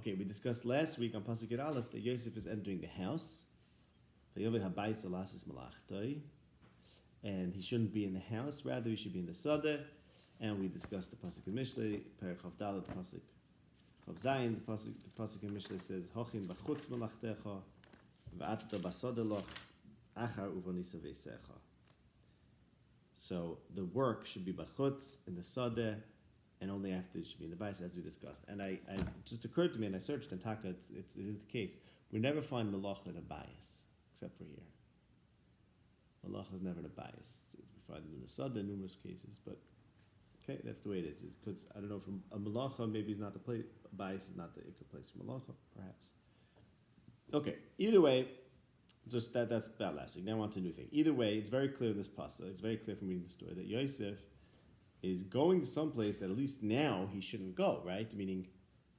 Okay, we discussed last week on Pasuk Yud Aleph that Yosef is entering the house. And he shouldn't be in the house, rather he should be in the Sadeh. And we discussed the Pasuk in Mishlei, Perek Chav Dalet, Pasuk Chav Zayin. The Pasuk in Mishlei says, Hochin b'chutz melachtecha, v'atato b'sadeh loch, achar uvonisa v'eisecha. So the work should be b'chutz, in the Sadeh, and only after it should be in the Bais, as we discussed. And I just occurred to me, and I searched in Taka, it is the case. We never find Malacha in a Bais, except for here. Malacha is never in a Bais. We find them in the Sadeh in numerous cases, but okay, that's the way it is. Because, I don't know, from a Malacha, maybe it's not the place, a Bais is not the Ikka place for Malacha, perhaps. Okay, either way, just that's about last week. Now on to a new thing. Either way, it's very clear in this pasuk, it's very clear from reading the story, that Yosef is going to someplace that at least now he shouldn't go, right? Meaning,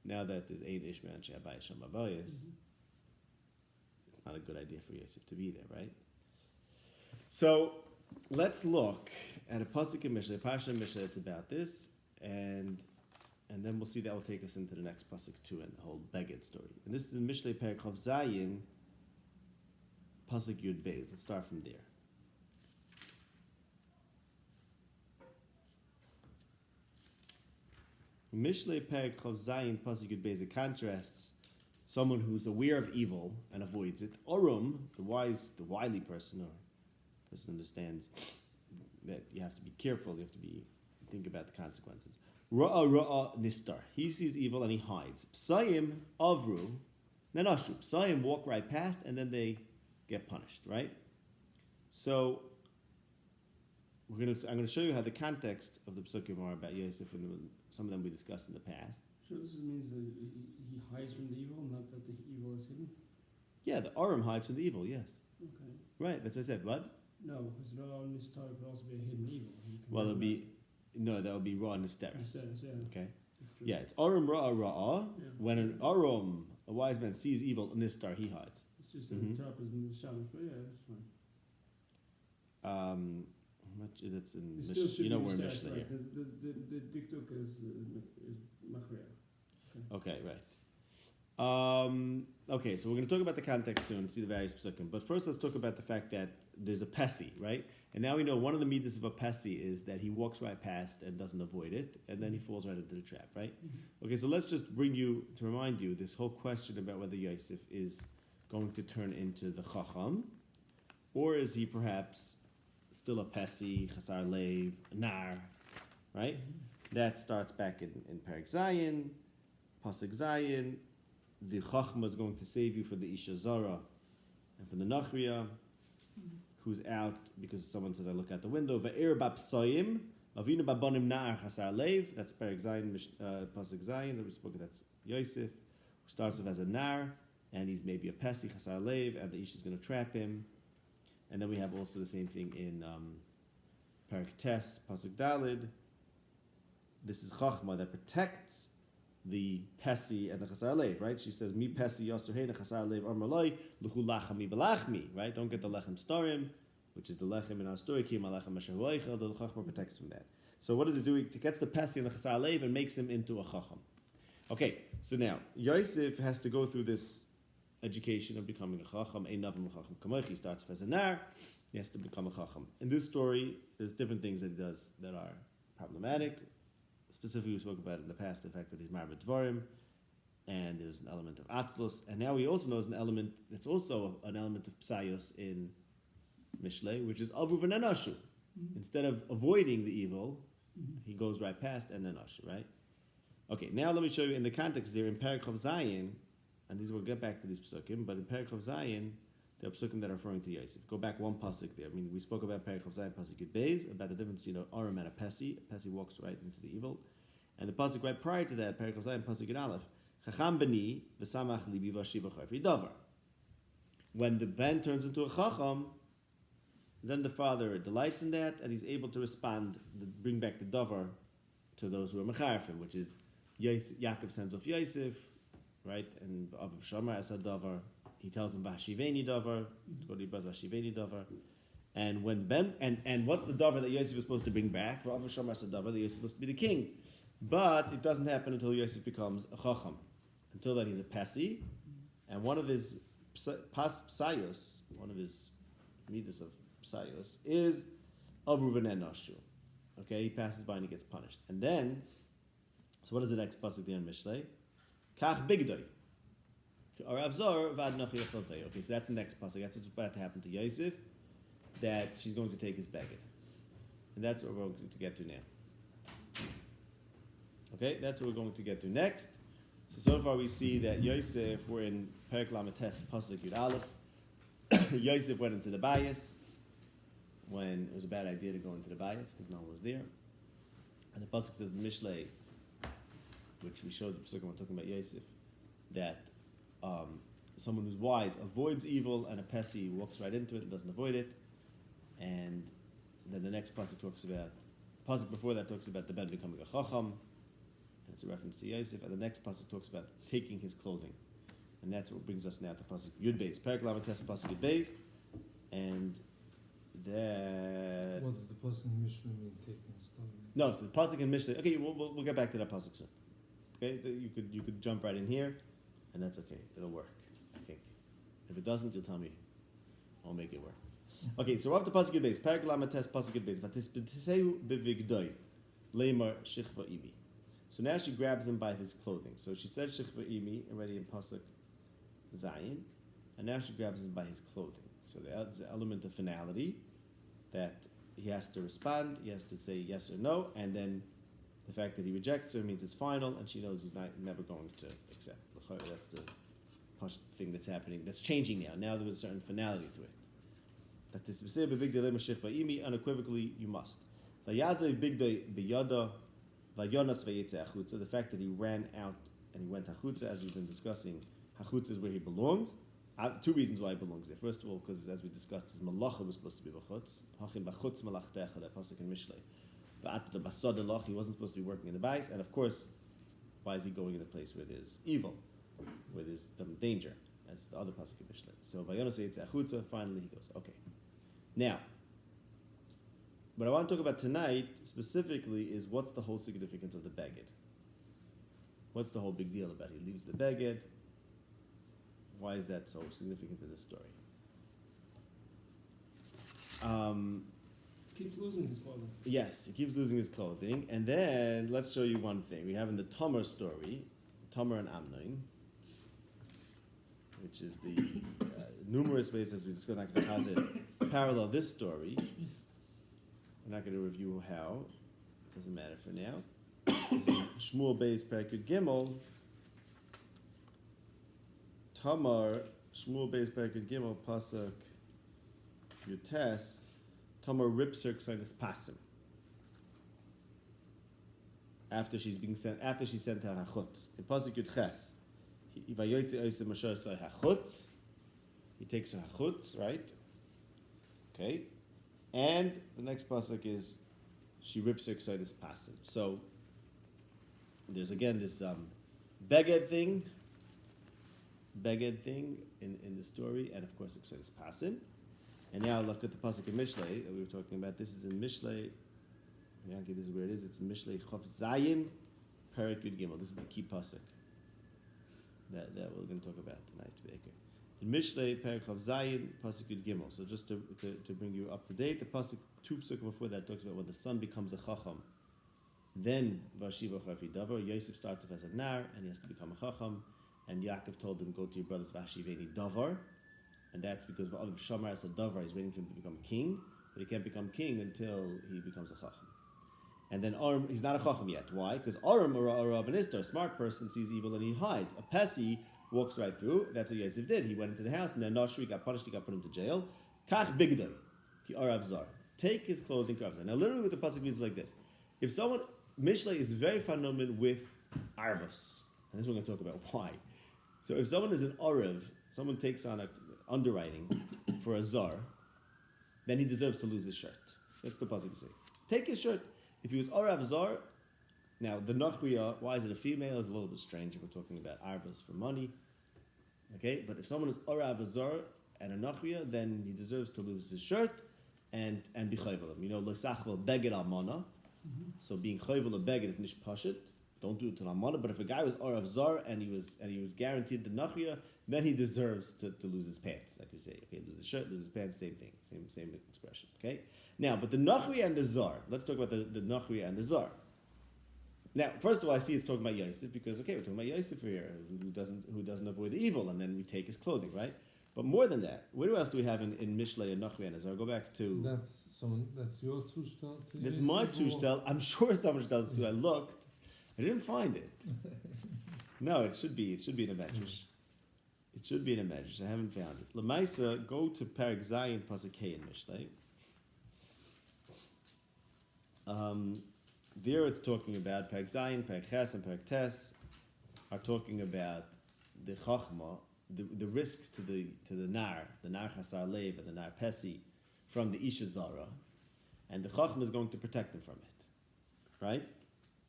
now that there's Ein Ishmael and She'abai Shem Abayis, it's not a good idea for Yosef to be there, right? So, let's look at a pasuk in Mishlei, Parsha in Mishlei, it's about this, and then we'll see that will take us into the next pasuk too, and the whole Beged story. And this is in Mishlei Perek Chav Zayin, pasuk Yud Beis. Let's start from there. Mishlei Perek Chav Zayin, pasuk Yud Beis, it contrasts someone who's aware of evil and avoids it. Orum, the wily person, or person understands that you have to be careful, you have to think about the consequences. Ra'a nistar. He sees evil and he hides. Psayim avru nanashu. Psayim walk right past and then they get punished, right? So I'm going to show you how the context of the psukim are about Yosef, and some of them we discussed in the past. Sure, this means that he hides from the evil, not that the evil is hidden? Yeah, the Aram hides from the evil, yes. Okay. Right, that's what I said. What? No, because Ra Nistar could also be a hidden evil. Well, that would be Ra Nisteris. Yeah. Okay. Yeah, it's Aram Ra'a. Yeah. When an Aram, a wise man, sees evil, Nistar, he hides. It's just an interpretation of the Shamash, but yeah, that's fine. That's in Mishlei. We're in Mishlei here. The diktuk is machriach. Okay, right. Okay, so we're going to talk about the context soon, see the various psukim. But first, let's talk about the fact that there's a pesi, right? And now we know one of the midas of a pesi is that he walks right past and doesn't avoid it, and then he falls right into the trap, right? Mm-hmm. Okay, so let's just remind you this whole question about whether Yosef is going to turn into the chacham, or is he perhaps still a pesi, chasar leiv, nar, right? Mm-hmm. That starts back in Perek Zayin, Pasuk Zayin. The chachma is going to save you for the Isha Zara and for the Nachriya, who's out because someone says, I look out the window. Ve'er ba'psayim, avinu ba'bonim na'ar chasar leiv. That's Perek Zayin, Pasuk Zayin, that we spoke of. That's Yosef, who starts off as a nar, and he's maybe a pesi, chasar leiv, and the Isha is going to trap him. And then we have also the same thing in Perek Tes, Pasuk Dalid. This is chachma that protects the pesi and the chasar leiv, right? She says, "Mi pesi yasur heina chasar leiv armaloi luchu lachami belachmi," right? Don't get the lechem starim, which is the lechem in our story. Ki malachem asher hoichel. The chachma protects from that. So what does it do? It gets the pesi and the chasar leiv and makes him into a chacham. Okay, so now Yosef has to go through this education of becoming a chacham. Ein navim l'chacham kamoich. He starts as a nar. He has to become a chacham. In this story, there's different things that he does that are problematic. Specifically, we spoke about it in the past, the fact that he's married dvarim, and there's an element of atzlos, and now he also knows an element that's also an element of psayos in Mishlei, which is avuv and nanashu. Mm-hmm. Instead of avoiding the evil, he goes right past and nanashu, right? Okay, now let me show you in the context there in Perek Chav Zayin, and these we'll get back to these psukim, but in Perek Chav Zayin, there are psukim that are referring to Yosef. Go back one pasuk there. I mean, we spoke about Perek Chav Zayin, pasuk Yud Beis, about the difference between Aram and a pesi. A pesi walks right into the evil. And the pasuk right prior to that, Perek Chav Zayin, pasuk Yud Aleph, Chacham b'ni v'samach libi v'ashiva chayfi davar. When the ben turns into a chacham, then the father delights in that, and he's able to respond, bring back the davar to those who are mecharfim, which is Yaakov sends off Yosef, right? And Abu Shamar as a davar. He tells him Vashiveni davar, Vashiveni davar. And when and what's the davar that Yosef is supposed to bring back? For Abu Shamar as a davar, that Yosef is supposed to be the king. But it doesn't happen until Yosef becomes a chacham. Until then, he's a pesi, and one of his psayos, one of his midas of psayos, is avruven and nashu. Okay, he passes by and he gets punished. And then, so what is the next pasuk there in Mishlei? Kach bigdoi. Okay, so that's the next pasuk. That's what's about to happen to Yosef, that she's going to take his baggage. And that's what we're going to get to now. Okay, that's what we're going to get to next. So far we see that Yosef, we're in Perek Lamates pasuk Yud Aleph. Yosef went into the bias when it was a bad idea to go into the bias because no one was there. And the pasuk says in Mishlei, which we showed the pasuk when we're talking about Yosef, that someone who's wise avoids evil, and a pesi walks right into it and doesn't avoid it. And then the next pasuk talks about, pasuk before that talks about the ben becoming a chacham. It's a reference to Yosef. And the next pasuk talks about taking his clothing. And that's what brings us now to pasuk Yud Beis. Perek Lamates pasuk Yud Beis. And that... What does the pasuk in Mishlei mean, taking his clothing? No, so the pasuk in Mishlei... Okay, we'll get back to that pasuk soon. Okay, you could jump right in here, and that's okay. It'll work, I think. If it doesn't, you'll tell me. I'll make it work. Okay, so we're up to pasuk Yud Beis. Perek Lamates pasuk Yud Beis. V'tisbeteseu b'vigdoi leimar shichva imi. So now she grabs him by his clothing. So she said shichva imi already in pasuk Zayin, and now she grabs him by his clothing. So there's the element of finality that he has to respond, he has to say yes or no, and then the fact that he rejects her means it's final, and she knows he's never going to accept. That's the thing that's happening, that's changing now. Now there was a certain finality to it. That this big dilemma shichva imi, unequivocally you must. Vayazay bigdoi biyada vayonas vayetze achutza. The fact that he ran out and he went hachutza, as we've been discussing, hachutza is where he belongs. Two reasons why he belongs there. First of all, because as we discussed, his malacha was supposed to be b'chutz. Hachin b'chutz malachtecha, that pasuk in Mishlei. V'atat basad alach, he wasn't supposed to be working in the bais. And of course, why is he going in a place where there's evil, where there's danger, as the other pasuk in Mishlei? So vayonos vayetze achutza. Finally, he goes. Okay. Now, what I want to talk about tonight specifically is what's the whole significance of the beged. What's the whole big deal about it? He leaves the beged. Why is that so significant in the story? Keeps losing his clothing. Yes, he keeps losing his clothing. And then let's show you one thing. We have in the Tamar story, Tamar and Amnon, which is the numerous ways as we discussed, not going to posit parallel this story. We're not going to review how. It doesn't matter for now. This is Shmuel Beis Perek Gimel. Tamar, Shmuel Beis Perek Gimel, Pasuk Yutes. Tamar rips her ksainis pasim. After she's sent out hachutz. In Pasuk Yutes, he takes her hachutz, right? Okay. And the next pasuk is she rips her ksainis pasim. So there's again this beged thing in the story, and of course ksainis pasim. And now look at the pasuk in Mishlei that we were talking about. This is in Mishlei. Yankee, this is where it is. It's Mishlei Chof Zayin Perek Yud Gimel. This is the key pasuk that we're going to talk about tonight. In Mishlei Perek Chof Zayin Pasuk Yud Gimel. So just to bring you up to date, the pasuk 2 pasuk before that talks about when the son becomes a chacham. Then Vashiva Chafi Davar. Yosef starts off as a nar and he has to become a chacham. And Yaakov told him, go to your brothers Vashiveni Davar. And that's because of Shamar as a Davar, he's waiting for him to become king, but he can't become king until he becomes a chacham. And then Aram, he's not a chacham yet. Why? Because Aram or Rav and Istar, a smart person, sees evil and he hides. A pesi walks right through. That's what Yosef did. He went into the house, and then Nashri got punished. He got put into jail. Kach bigdoi, ki arav zar. Take his clothing, karav zar. Now, literally, what the pasuk means is like this: if someone, Mishlei is very phenomenal with arvos, and this we're going to talk about why. So, if someone is an arav, someone takes on a underwriting for a zar, then he deserves to lose his shirt. That's the pasuk say. Take his shirt. If he was arav zar, now the nachriya, why is it a female? Is a little bit strange if we're talking about arvos for money. Okay, but if someone is arav zar and a nachriya, then he deserves to lose his shirt and be chayvel him. You know, l'sachvel beged almana. So being chayvel a beged is nish pashit. don't do it to Lamana. But if a guy was Orav Zar and he was guaranteed the Nachria, then he deserves to lose his pants, like we say. Okay, lose his shirt, lose his pants, same thing, same expression. Okay, now, but the Nachria and the Zar. Let's talk about the Nachria and the Zar. Now, first of all, I see it's talking about Yosef because we're talking about Yosef here, who doesn't avoid the evil, and then we take his clothing, right? But more than that, where else do we have in Mishlei and Nachria and Zar? Go back to. That's your Zustand. That's my Zustand. I'm sure someone does too. I looked, I didn't find it. No, it should be in a Medrash. It should be in a Medrash. I haven't found it. Lamaisa, go to Perek Zayin Pasuk Hey in Mishlei. There it's talking about Perek Zayin, Perek Ches, and Perek Tes are talking about the Chachma, the risk to the Nar Chasar Lev and the Nar Pesi from the Isha Zara, and the Chachma is going to protect him from it, right?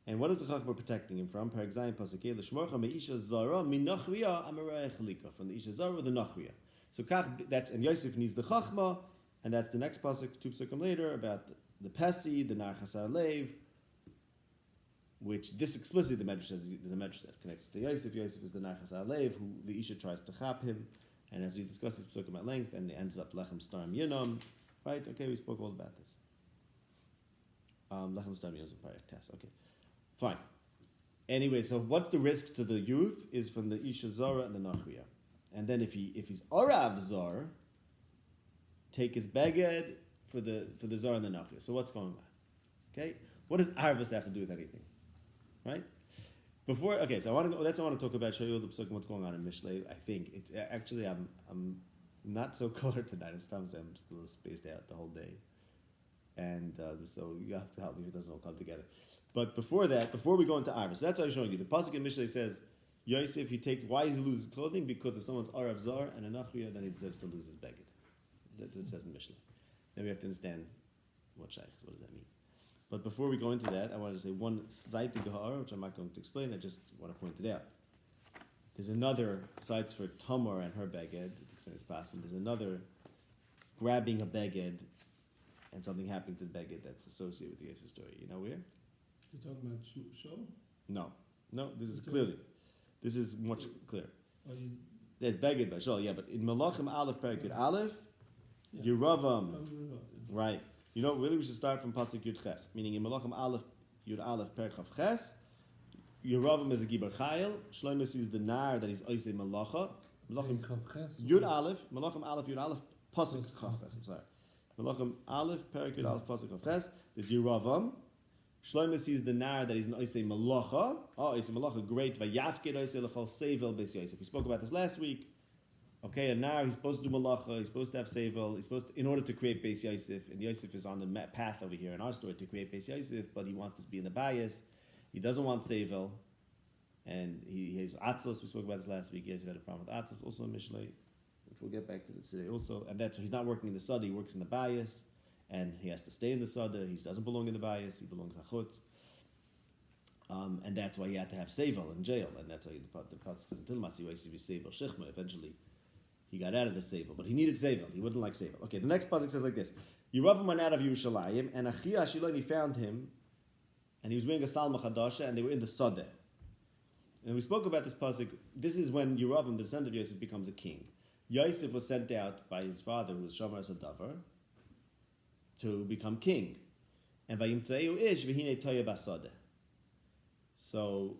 And what is the Chachma protecting him from? Perek Zayin Pasuk Hey L'shmorcha me'Isha Zara min Nachriya amarei Chalika, from the Isha Zara the Nachriya. So that's, and Yosef needs the Chachma, and that's the next pasuk, 2 pasukim later, about the Pesi, the Nar Chasar Lev, which this explicitly the Medrash says, there's a Medrash that connects to Yosef. Yosef is the Nar Chasar Lev, who the Isha tries to chap him, and as we discussed this pasukim at length, and it ends up Lechem Starim Yinam, right? Okay, we spoke all about this. Lechem Starim Yinam is a Perek Tes. Okay, fine. Anyway, so what's the risk to the youth is from the Isha Zara and the Nachriya, and then if he's Orav Zar, take his beged for the Zara and the Nachriya. So what's going on? Okay, what does Arvus have to do with anything? Right? So I want to talk about, show you the psukim, what's going on in Mishlei. I think it's actually I'm not so clear tonight. I'm just a little spaced out the whole day, and so you have to help me if it doesn't all come together. But before we go into Arvus, that's how I'm showing you. The pasuk in Mishlei says Yosef, why does he lose his clothing? Because if someone's Arav Zar and a Nachriya, then he deserves to lose his beged. That's what it says in Mishlei. Then we have to understand what does that mean. But before we go into that, I wanted to say one slight Gehara, which I'm not going to explain. I just want to point it out. There's another, besides for Tamar and her beged, there's another grabbing a beged and something happening to the beged that's associated with the Yosef story. You know where? You're talking about show? No. This is much clearer. There's beged by Shol, yeah, but in Malachim Aleph Perek Aleph, Yeravam, right? You know, really, we should start from pasuk Yud Ches, meaning in Malachim Aleph Yud Aleph Perek Chav Ches. Yeravam is a Gibar Chayil. Shlomo sees the Nar that is Oisei Malacha. Malachim Yud Aleph, Malachim Aleph Yud Aleph pasuk Chav Ches. I'm sorry. Malachim Aleph Perek Yud Aleph pasuk Chav Ches. There's Yeravam. Shlomo sees the Nar that is an Oisei Malacha. Oh, Oisei Malacha, great. Vayafked Oisei Lechol Sevel Beis Yosef. We spoke about this last week. Okay, and now he's supposed to do malacha, he's supposed to have sevel, in order to create Beis Yosef, and Yosef is on the path over here in our story to create Beis Yosef, but he wants to be in the bias. He doesn't want sevel, and he has atzos. We spoke about this last week. Yosef had a problem with atzos, also in Mishlei, which we'll get back to today also. And that's why he's not working in the sada, he works in the bias, and he has to stay in the sada. He doesn't belong in the bias, he belongs achutz. And that's why he had to have sevel in jail, and that's why the pasuk says until Masi Yosef is sevel shechma. Eventually, he got out of the sevel, but he needed sevel. He wouldn't like sevel. Okay, the next pasuk says like this: Yeravam went out of Yerushalayim, and Achia Shiloni found him, and he was wearing a salma chadasha, and they were in the sadeh. And we spoke about this pasuk. This is when Yeravam, the descendant of Yosef, becomes a king. Yosef was sent out by his father, who was Shomer Sadavar, to become king. And Vayimtzeu ish v'hinei toya basadeh. So,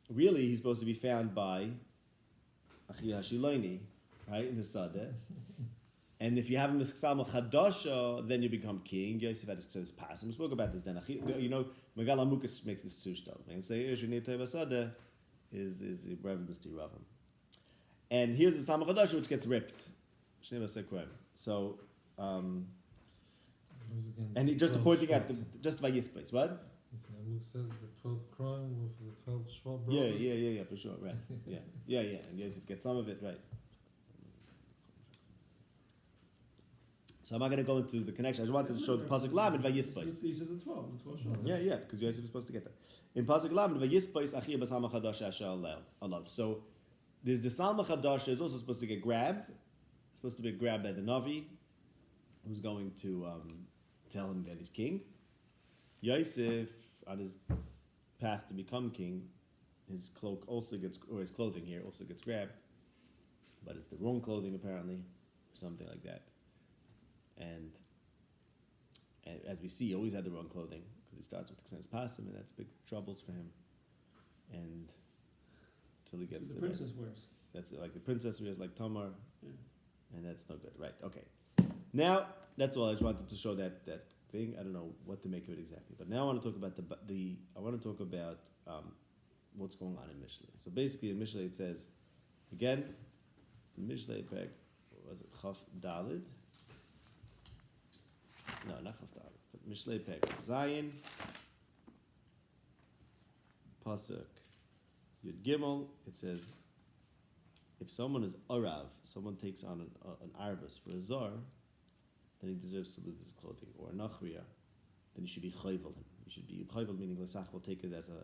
really, he's supposed to be found by Achia Shiloni, right, in the Sadeh. And if you have him as Salma Chadasha, then you become king. Yosef had his pass. And we spoke about this then. You know, Megal Amukas makes this tushtal. And say, Sadeh is Reverend Mr. Ravam. And here's the Salma Chadasha, which gets ripped. So, and he just pointing at just Vayis place. What? Luke says the 12 crime with the 12 Shva brothers. Yeah, for sure, right. Yeah. And Yosef gets some of it, right. So I'm not going to go into the connection. I just wanted to show the pasuk Lam and Vayispais. These are the 12 Shva. Yeah, because Yosef is supposed to get that. In pasuk Lam and Vayispais, Achia b'Salma Chadash Asher Alav. So there's the Salma Chadash is also supposed to get grabbed. It's supposed to be grabbed by the Navi, who's going to tell him that he's king. Yosef, on his path to become king, his cloak also gets, or his clothing here also gets grabbed, but it's the wrong clothing apparently, or something like that. And as we see, he always had the wrong clothing because he starts with Ksenes Pasim, and that's big troubles for him. And till he gets So to the princess wears. that's like the princess wears like Tamar, Yeah. and that's no good, right? Okay. Now that's all I just wanted to show that thing. I don't know what to make of it exactly, but now I want to talk about what's going on in Mishlei. So basically, in Mishlei it says, again, in Mishlei Peg, was it Chaf Dalid? No, not Chaf Dalid, but Mishlei Peg Zayin, Pasuk Yud Gimel. It says, if someone is Arav, someone takes on an Arvus for a Zar, then he deserves to lose his clothing, or a Nachriya, then you should be Chayvel him. You should be Chayvel, meaning Lesach will take it away from him.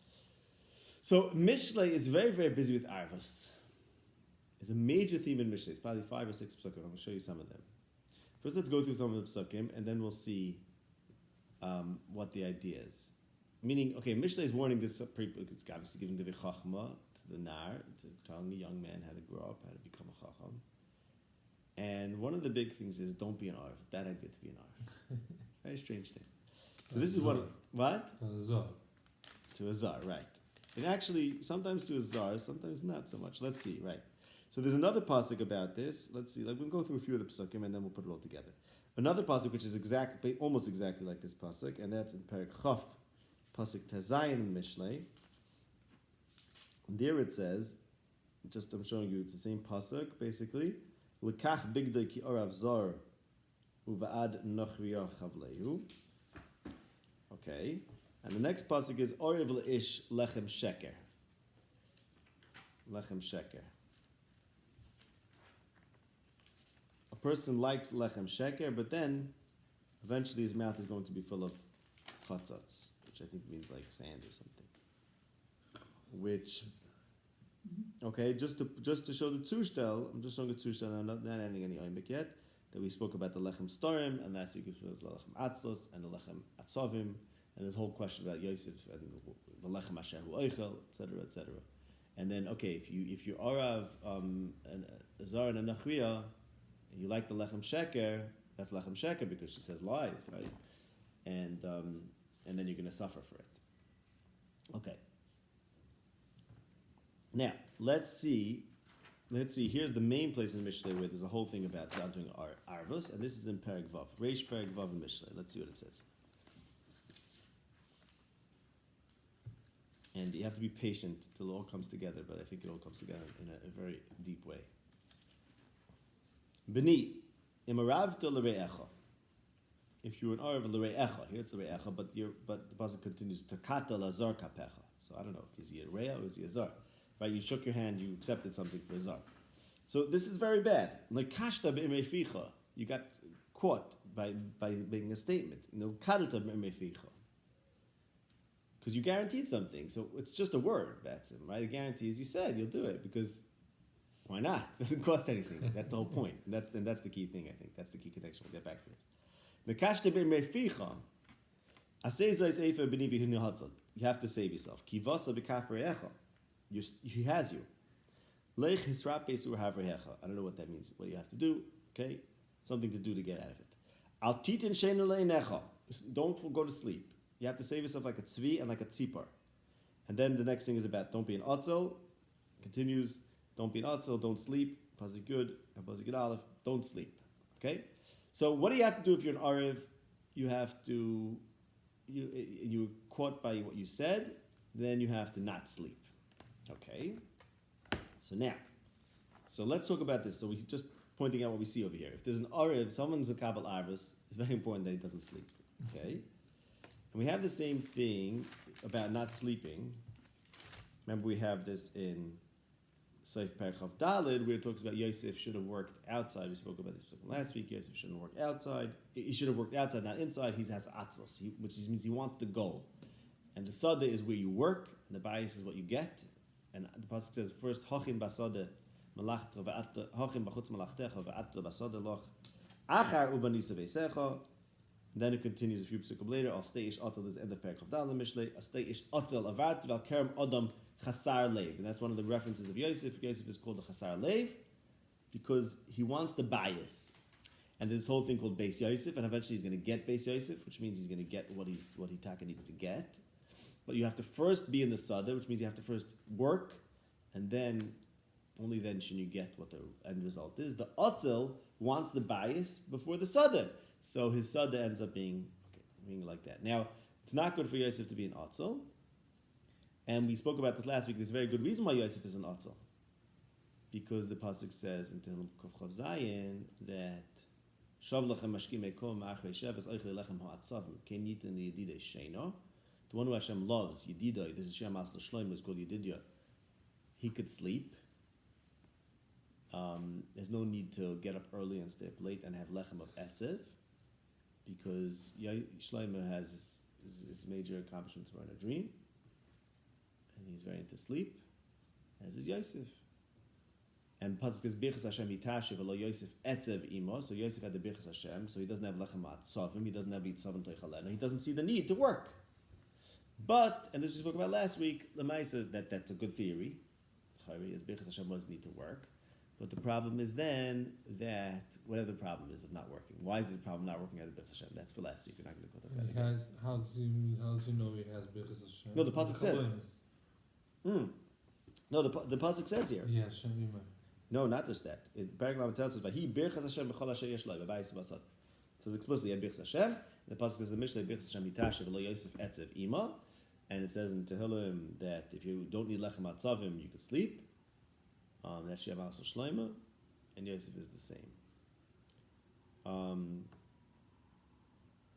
Okay. So Mishlei is very, very busy with Arvus. It's a major theme in Mishlei. It's probably 5 or 6 psukim. I'm going to show you some of them. First, let's go through some of the psukim, and then we'll see what the idea is. Meaning, okay, Mishlei is warning this people. It's obviously giving the Chachma to the Nar, to telling a young man how to grow up, how to become a Chacham. And one of the big things is don't be an Arv. Bad idea to be an Arv. Very strange thing. So this is what? Zar. To a Zar, right. And actually, sometimes to a Zar, sometimes not so much. Let's see, right. So there's another pasuk about this. Let's see, like we'll go through a few of the pasukim and then we'll put it all together. Another pasuk which is almost exactly like this pasuk, and that's in Perek Chaf, pasuk Tezayin in Mishlei. And there it says, I'm showing you, it's the same pasuk basically. Lekach bigdo ki orav zar uvaad nachriya chavlehu. Okay, and the next pasuk is Orev leish lechem sheker. Lechem sheker. A person likes lechem sheker, but then eventually his mouth is going to be full of chatzatz, which I think means like sand or something. Which, okay, just to show the tzustel, I'm just showing the tzustel, I'm not adding any oimek yet, that we spoke about the lechem storim, and last week we spoke about the lechem atzlos, and the lechem atzovim, and this whole question about Yosef, and the lechem asher hu oichel, etc., etc. And then, okay, if you arav a zar and a nachriya, and you like the lechem sheker, that's lechem sheker because she says lies, right? And then you're going to suffer for it. Okay. Now let's see. Here's the main place in Mishlei where there's a whole thing about not doing arvus, and this is in Perek Vav, Reish Perek Vav in Mishlei. Let's see what it says. And you have to be patient till it all comes together, but I think it all comes together in a very deep way. B'ni, imaravta l're'echa. If you're an Arav l're'echa, here it's l're'echa, but the pasuk continues, takata lazar kapecha. So I don't know, is he a re'eh or is he a zar? Right, you shook your hand, you accepted something for a zar. So this is very bad. L'kashta b'imrei ficha. You got caught by making a statement. L'kadata b'imrei ficha. Because you guaranteed something, so it's just a word, that's it, right? A guarantee, as you said, you'll do it, because why not? It doesn't cost anything. That's the whole point. And that's the key thing, I think. That's the key connection. We'll get back to it. You have to save yourself. He has you. I don't know what that means. What you have to do, okay? Something to do to get out of it. Don't go to sleep. You have to save yourself like a tzvi and like a tzipar. And then the next thing is about don't be an otzel. Continues, don't be an otzel, don't sleep. Pasuk good, pasuk good aleph, don't sleep. Okay? So what do you have to do if you're an Arev? You have to, you're caught by what you said, then you have to not sleep. Okay? So let's talk about this. So we're just pointing out what we see over here. If there's an Arev, someone's with Kabbalah Arvus, it's very important that he doesn't sleep. Okay? And we have the same thing about not sleeping. Remember, we have this in Seif Perek Chav Dalid, where it talks about Yosef should have worked outside. We spoke about this last week. Yosef shouldn't work outside. He should have worked outside, not inside. He has atzlos, which means he wants the goal. And the sada is where you work, and the bias is what you get. And the pasuk says first, hochin basada hochin b'chutz malachtecha ve'atta basada loch achar ubanisa veisecha. Then it continues a few psukim later. Al stay ish atzel is the end of Perek Chavdal Mishlei. Al stay ish atzel avat val kerem adam chasar lev, and that's one of the references of Yosef. Yosef is called the chasar lev because he wants the bias, and there's this whole thing called Beis Yosef, and eventually he's going to get Beis Yosef, which means he's going to get what he taka needs to get. But you have to first be in the sada, which means you have to first work, and then only then should you get what the end result is. The atzel wants the bias before the sada. So his sada ends up being like that. Now, it's not good for Yosef to be an atzel. And we spoke about this last week. There's a very good reason why Yosef is an atzel. Because the pasuk says in Tehillim Kuf Chav Zayin that Shav lechem mashkim ekom ma'achrei sheves oichle lechem ha'atzavim ken yitin liyedidei sheino. The one who Hashem loves, Yedidai, this is Shem Asla Shlomo, is called Yedidya. He could sleep. There's no need to get up early and stay up late and have lechem of etzev, because Shlomo has his major accomplishments were in a dream, and he's very into sleep, as is Yosef. And pasuk is Birchas Hashem Yitashiv Elo Yosef Etzev Imo, so Yosef had the Birchas Hashem, so he doesn't have lechem atzavim, he doesn't have yitzavim toichalena, he doesn't see the need to work. But, and this we spoke about last week, Lamaisa, that's a good theory. As Birchas Hashem doesn't need to work. But the problem is then that, whatever the problem is of not working. Why is it a problem not working at the Birchas Hashem? That's for last week. We're not going to go to that again. How does he know he has Birchas Hashem? No, the pasuk says. No, the pasuk says here. Yeah, Hashem Yimah. No, not just that. In Perek Lamed tells us, "Vahi Birchas Hashem b'chol asher yesh lo v'bayis v'asad." It says explicitly, "Had Birchas Hashem." The pasuk says, "The Mishnah Birchas Hashem yitashiv v'lo Yosef etzev ima," and it says in Tehillim that if you don't need lechem atzavim, you can sleep. That's Shem Asla Shlomo, and Yosef is the same.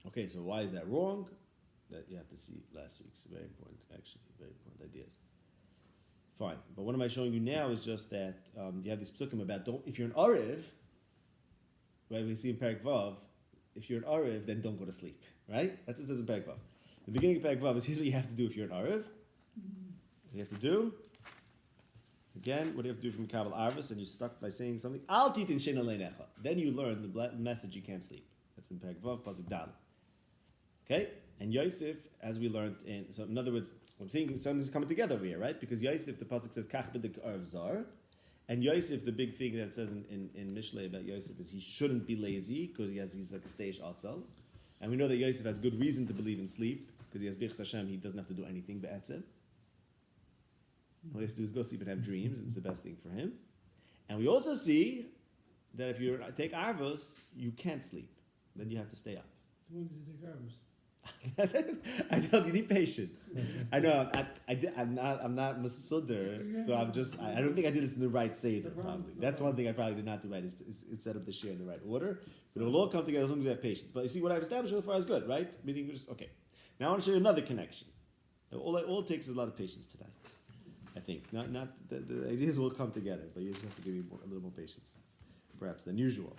Okay, so why is that wrong? That you have to see last week's. Very important, actually, very important ideas. Fine, but what am I showing you now is just that you have this psukim about if you're an Arev, right? We see in Perek Vav, if you're an Arev, then don't go to sleep, right? That's what it says in Perek Vav. The beginning of Perek Vav is here's what you have to do if you're an Arev. What you have to do. Again, what do you have to do from Kabbalah Arvis, and you're stuck by saying something? Al titin shein aleinecha. Then you learn the message you can't sleep. That's in Perek Vav, pasuk Dal. Okay, and Yosef, as we learned so in other words, I'm seeing something's coming together over here, right? Because Yosef, the pasuk says Kach b'dik arv zar, and Yosef, the big thing that it says in Mishlei about Yosef is he shouldn't be lazy because he's like a stage atzal, and we know that Yosef has good reason to believe in sleep because he has Birchas Hashem. He doesn't have to do anything be'etzem. All he has to do is go sleep and have dreams. It's the best thing for him. And we also see that if you take Arvos, you can't sleep. Then you have to stay up. When did you take Arvos? I know you need patience. I know I'm not Masuder, so I'm just I don't think I did this in the right seder probably. That's one thing I probably did not do right is set up the share in the right order. But it'll all come together as long as you have patience. But you see what I've established so far is good, right? Meaning we're just okay. Now I want to show you another connection. All it takes is a lot of patience today. I think not the ideas will come together, but you just have to give me a little more patience, perhaps than usual.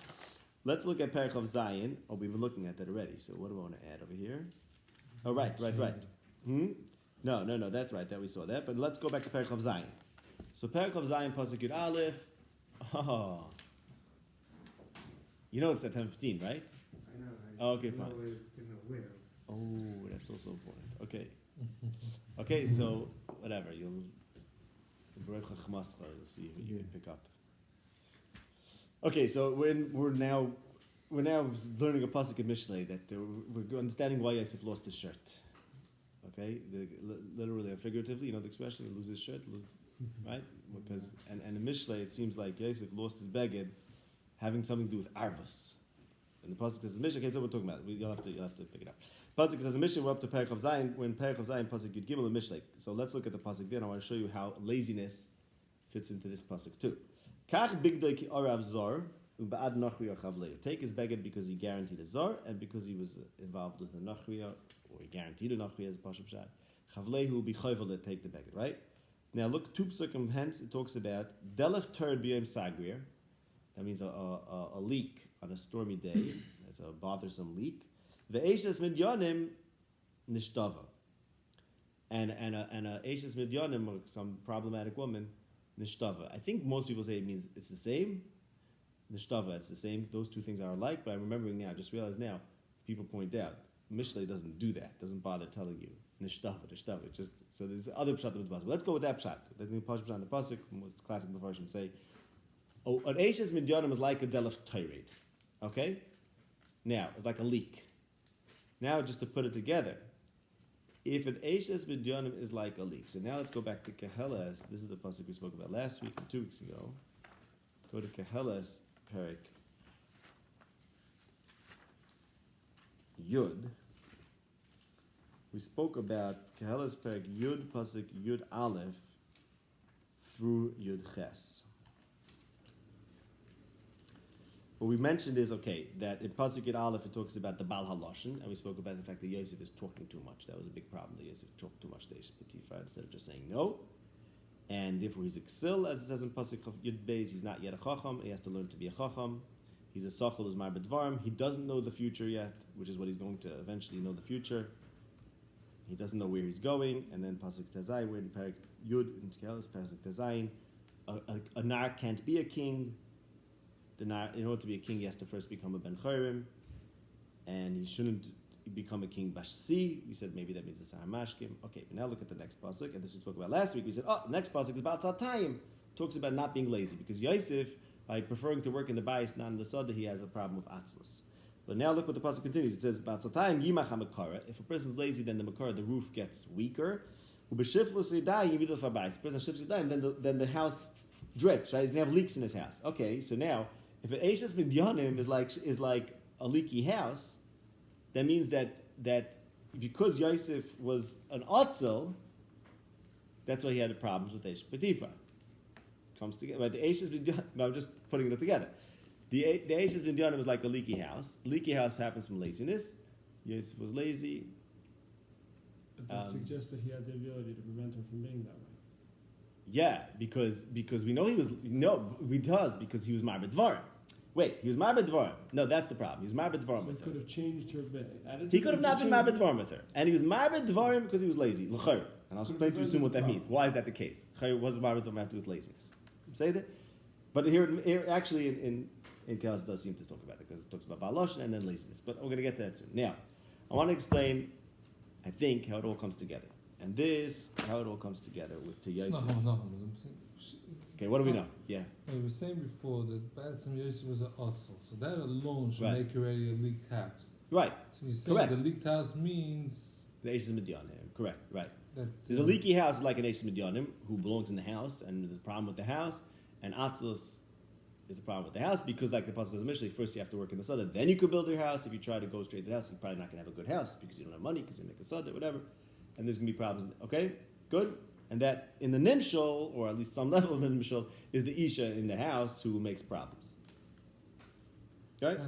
Let's look at Perek of Zion. Oh, we've been looking at that already. So what do I want to add over here? Oh, right. No, that's right. That we saw that. But let's go back to Perek of Zion. So Perek of Zion, pasuk Yud Aleph. Oh, you know it's at 10:15, right? I know. Oh, okay, fine. Oh, that's also important. Okay. Okay, so whatever you'll see if you can pick up. Okay, so we're now learning a pasuk in Mishlei that we're understanding why Yosef lost his shirt. Okay, literally and figuratively, you know the expression, he loses his shirt, right? Because and in Mishlei it seems like Yosef lost his beged having something to do with arvus. And the pasuk says the Mishlei. Okay, so we're talking about it. You'll have to pick it up. Pasuk says the Mishlei. We're up to Perek of Zion. We're in Perek of Zion, pasuk Yud Gimel and Mishlei. So let's look at the pasuk there. I want to show you how laziness fits into this pasuk too. Kach bigdo ki arav zar u'ba'ad nachriya chavlei. Take his beged because he guaranteed a zar and because he was involved with a nachriya, or he guaranteed a nachriya as a pasuk shad. Chavlei hu b'chayvel to take the beged. Right now, look two psukim. Hence, it talks about delef turd b'yom sagrir. That means a leak on a stormy day. That's a bothersome leak. Ve'eshes midyanim nishtava. And a eshes midyanim, or some problematic woman, nishtava. I think most people say it means it's the same. Nishtava, it's the same. Those two things are alike, but I'm remembering now, I just realized now, people point out, Mishlei doesn't do that, doesn't bother telling you. Nishtava. Just so there's other pshat that was possible. Let's go with that pshat. The pshat on the pasuk was the classic Mefarshim say, "Oh, an Eishes Midyanim is like a delaf tyrate." Okay, now it's like a leak. Now just to put it together, if an Eishes Midyanim is like a leak, so now let's go back to Keheles. This is the pasuk we spoke about last week and 2 weeks ago. Go to Keheles Perik Yud. We spoke about Keheles Perik Yud pasuk Yud Aleph through Yud Ches. What we mentioned is, that in pasuk Yud Aleph it talks about the Bal HaLashon, and we spoke about the fact that Yosef is talking too much. That was a big problem, that Yosef talked too much to Eish Potiphar instead of just saying no. And therefore he's a Ksil, as it says in pasuk Yud Beis, he's not yet a Chacham, he has to learn to be a Chacham. He's a Sachal who's Mar B'Dvarim, he doesn't know the future yet, which is what he's going to eventually know the future. He doesn't know where he's going, and then pasuk Tazai, we're in Perik Yud in Keheles, pasuk Tazayin. A Nar can't be a king. The Nar, in order to be a king, he has to first become a Ben Chayrim, and he shouldn't become a king Bashsi. We said maybe that means a Sahar Mashkim. Okay, now look at the next pasuk, and this we spoke about last week. We said, next pasuk is about Tzatayim. Talks about not being lazy, because Yosef, by preferring to work in the Bayis, not in the Sada, he has a problem with Atzlus. But now look what the pasuk continues. It says about Tzatayim Yimach HaMakara. If a person's lazy, then the Makara, the roof gets weaker. Ubeshiflus Yidayim Yidul Fabayis. If a person shifts Yidayim, then the house drips, right? He's gonna have leaks in his house. Okay, so now if an Eishes Midyanim is like a leaky house, that means that because Yosef was an Otzel, that's why he had problems with Eish Potiphar. Comes together. But the Eishes Midyanim, I'm just putting it together. The Eishes Midyanim was like a leaky house. Leaky house happens from laziness. Yosef was lazy. But that suggests that he had the ability to prevent him from being that way. Yeah, because we know he was because he was Mar B'Dvarim. Wait, he was Mar B'Dvarim. No, that's the problem. He was Mar B'Dvarim with her. He could have changed her attitude. He could have not been Mar B'Dvarim with her, and he was Mar B'Dvarim because he was lazy. L'chayr, and I'll explain to you soon what that means. Why is that the case? Chayr was Mar B'Dvarim have to do with laziness. Say that, but here actually in Keheles does seem to talk about it because it talks about Bal HaLashon and then laziness. But we're going to get to that soon. Now, I want to explain, I think, how it all comes together. And this, how it all comes together to Yosef. Okay, what do we know? Yeah. We were saying before that Ba'atzim Yosef was an Otzel, so that alone should make already a leaked house. Right. So you're saying the leaked house means... The Eishes Midyanim, correct, right. There's a leaky house like an Eishes Midyanim who belongs in the house, and there's a problem with the house, and Atzlos is a problem with the house because, like the Pasuk says initially, first you have to work in the Sada, then you could build your house. If you try to go straight to the house, you're probably not going to have a good house because you don't have money, because you make a Sada, whatever. And there's going to be problems. Okay, good. And that in the Nimshal, or at least some level of the Nimshal, is the Isha in the house who makes problems. Okay?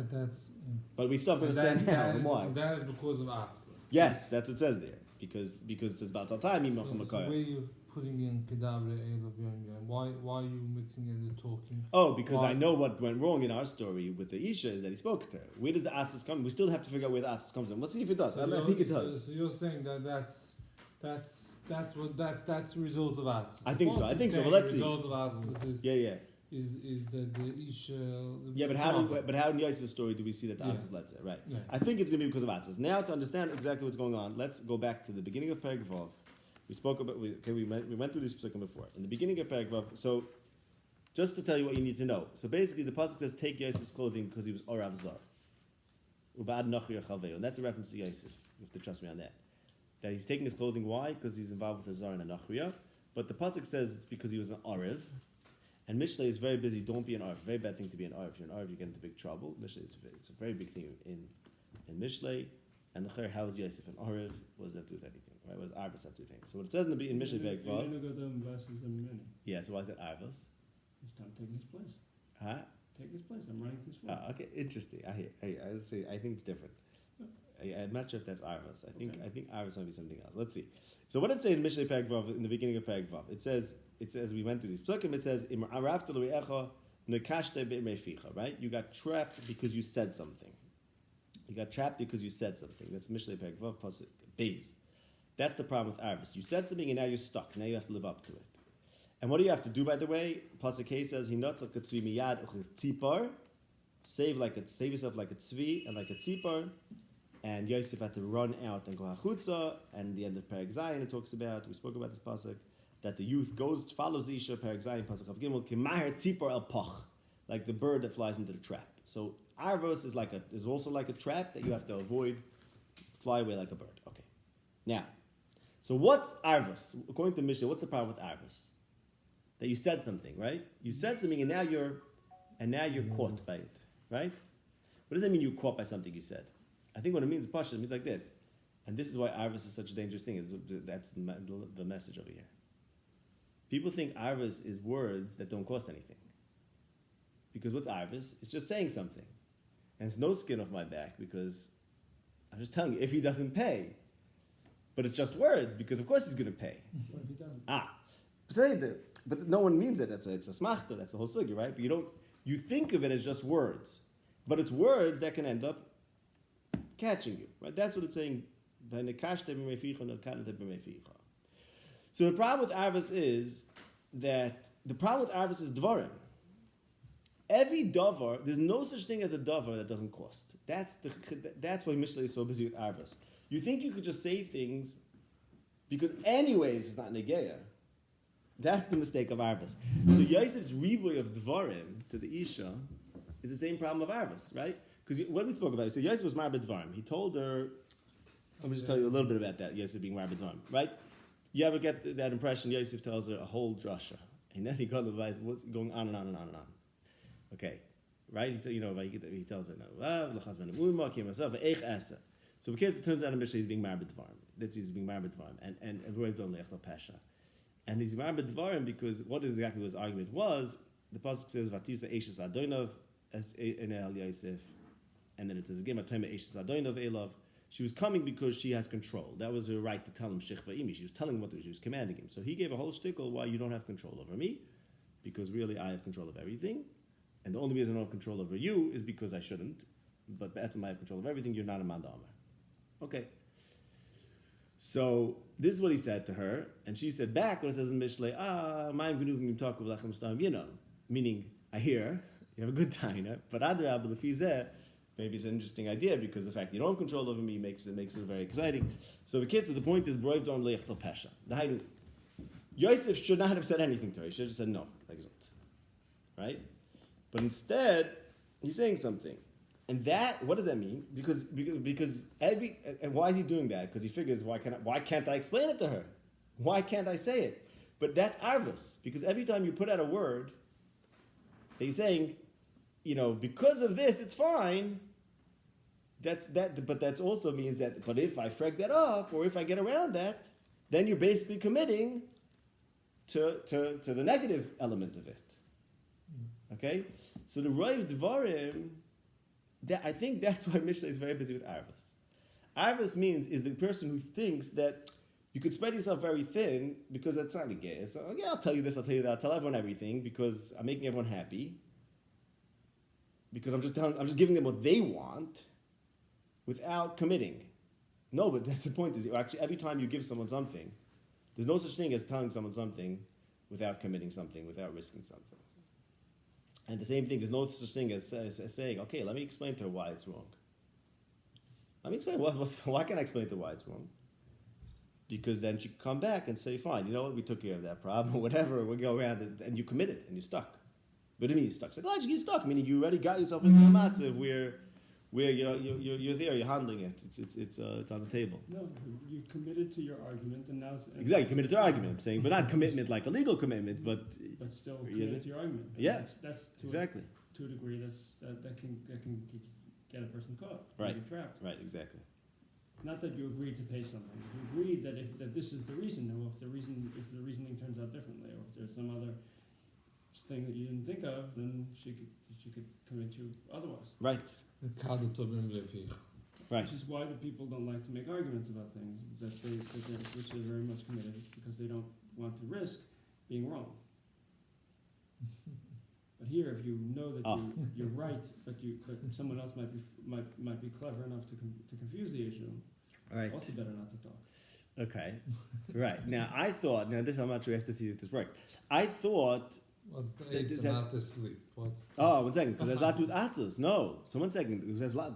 But we still have to understand how and why. That is because of Atzlus. Yes, that's what it says there. Because it says about Tzatayim, so where you're putting in Kedavre Elof Yom Yom, why are you mixing in the talking? Oh, because I know what went wrong in our story with the Isha is that he spoke to her. Where does the Atzlus come? We still have to figure out where the Atzlus comes from. Let's see if it does. So I think it does. So you're saying that's a result of Atzlus. I think so. Well, let's see. The result of Atzlus is that the Isha. Yeah, but how in Yosef's story do we see that the Atzlus led to it? Right. Yeah. I think it's going to be because of Atzlus. Now, to understand exactly what's going on, let's go back to the beginning of Perek Vav. We spoke about we went through this psukim before. In the beginning of Perek Vav, so just to tell you what you need to know. So basically, the pasuk says, "Take Yosef's clothing because he was Orav Zar." And that's a reference to Yosef. You have to trust me on that. That he's taking his clothing. Why? Because he's involved with a Zar and a Nachriya. But the pasuk says it's because he was an Orav. And Mishlei is very busy. Don't be an Orav. Very bad thing to be an Orav. If you're an Orav, you get into big trouble. Mishlei it's a very big thing in Mishlei. And the how is Yosef an Orav? What does that do with anything? Right? What does Arvos have to do with things? So what it says in Mishlei Perek Vav. Yeah. So why is that Arvos? He's not taking his place. Huh? Take his place. I'm running things for him. Okay, interesting. I think it's different. I'm not sure if that's Arvos. I think Arvos might be something else. Let's see. So what it says in Mishlei Perek Vav in the beginning of Perek Vav, it says we went through these psukim. It says right? You got trapped because you said something. That's Mishlei Perek Vav pasuk Beis. That's the problem with Arvos. You said something and now you're stuck. Now you have to live up to it. And what do you have to do, by the way? Pasuk K says, "Hinotzak tzvi miyad tzipar." Save yourself like a tzvi and like a tzipar. and Yosef had to run out and go hachutza. And the end of Perek Zayin, it talks about, we spoke about this pasuk, that the youth follows the Isha, Perek Zayin, pasuk of Gimel, Kimaher tzipor el poch, like the bird that flies into the trap. So arvos is also like a trap that you have to avoid, fly away like a bird. Okay. Now, so what's arvos? According to Mishnah, what's the problem with arvos? That you said something, right? You said something, and now you're caught by it, right? What does that mean? You're caught by something you said. I think what it means, Pasha, it means like this, and this is why arvos is such a dangerous thing. That's the message over here. People think arvos is words that don't cost anything, because what's arvos? It's just saying something, and it's no skin off my back because I'm just telling you if he doesn't pay. But it's just words, because of course he's going to pay. What if he doesn't? But no one means it. It's a smachta, that's the whole sugi, right? But you think of it as just words. But it's words that can end up catching you, right? That's what it's saying. So the problem with arvos is dvarim. Every davar, there's no such thing as a davar that doesn't cost. That's why Mishlei is so busy with arvos. You think you could just say things because anyways it's not negeya. That's the mistake of arvos. So Yosef's riboy of dvarim to the Isha is the same problem of arvos, right? Because what we spoke about, so Yosef was marbe dvarim. He told her, let me just tell you a little bit about that, Yosef being marbe dvarim, right? You ever get that impression, Yosef tells her a whole drasha, and then he got the advice, what's going on and on and on and on. Okay, right? He tells her, so it turns out in Mishnah he's being marbe dvarim. That's he's being marbe dvarim, and everybody don't lechto pesha. And he's marbe dvarim because what exactly his argument was, the pasuk says, Vatisa eishes adonov es enel Yosef, and then it says again, Matayma eishes adonov elav. She was coming because she has control. That was her right to tell him shechva imi. She was telling him what to do. She was commanding him. So he gave a whole shtickle why you don't have control over me, because really I have control of everything, and the only reason I don't have control over you is because I shouldn't. But that's I have control of everything. You're not a man d'amar. Okay. So this is what he said to her, and she said back when it says in Mishlei, ma'im gnuvim talk with lachem stam, meaning I hear you have a good time, but adrab lefizeh. Maybe it's an interesting idea because the fact you don't have control over me makes it very exciting. So the kids, so the point is, broiv don leichtel pesha. Yosef should not have said anything to her. He should have just said no, right? But instead, he's saying something, and that what does that mean? Because and why is he doing that? Because he figures why can't I explain it to her? Why can't I say it? But that's arvos, because every time you put out a word, he's saying, because of this, it's fine. But that also means that. But if I frag that up, or if I get around that, then you're basically committing to the negative element of it. Okay, so the Roiv Dvarim, I think that's why Mishnah is very busy with arvos. Arvos means is the person who thinks that you could spread yourself very thin because that's not a gay. So okay, I'll tell you this, I'll tell you that, I'll tell everyone everything because I'm making everyone happy. Because I'm just giving them what they want without committing. No, but that's the point. Is actually every time you give someone something, there's no such thing as telling someone something without committing something, without risking something. And the same thing, there's no such thing as saying, okay, let me explain to her why it's wrong. Let me explain why can't I explain to her why it's wrong? Because then she can come back and say, fine, you know what, we took care of that problem, or whatever, we go around and you committed and you're stuck. What do you mean you're stuck? Psychologically you're stuck, meaning you already got yourself into a matzav where you're there, you're handling it. It's on the table. No, you committed to your argument, and now exactly committed to argument. I'm saying, but not commitment like a legal commitment, but still committed to your argument. Yeah, that's exactly to a degree that can get a person caught, right, be trapped. Right, exactly. Not that you agreed to pay something. You agreed that this is the reason. Or if the reasoning turns out differently, or if there's some other thing that you didn't think of, then she could commit you otherwise. Right. Right. Which is why the people don't like to make arguments about things which they're very much committed, because they don't want to risk being wrong. But here, if you know that you're right, but someone else might be clever enough to confuse the issue, right. Also better not to talk. Okay, right. Now this I'm not sure if this works. I thought What's the Is eighth that- not to sleep? What's the, Oh, 1 second, because there's not with atzos. No. So 1 second.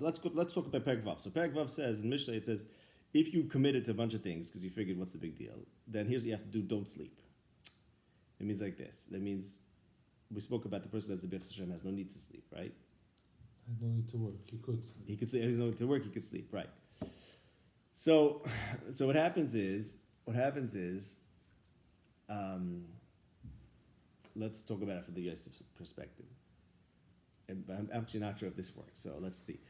Let's talk about Perek Vav. So Perek Vav says in Mishnah, it says, if you committed to a bunch of things because you figured what's the big deal, then here's what you have to do: don't sleep. It means like this. That means we spoke about the person who has the Birchas Hashem has no need to sleep, right? I don't need to work. He could sleep. He could sleep. If he's no need to work, he could sleep, right? So what happens is, let's talk about it from the Yosef perspective. And I'm actually not sure if this works. So let's see.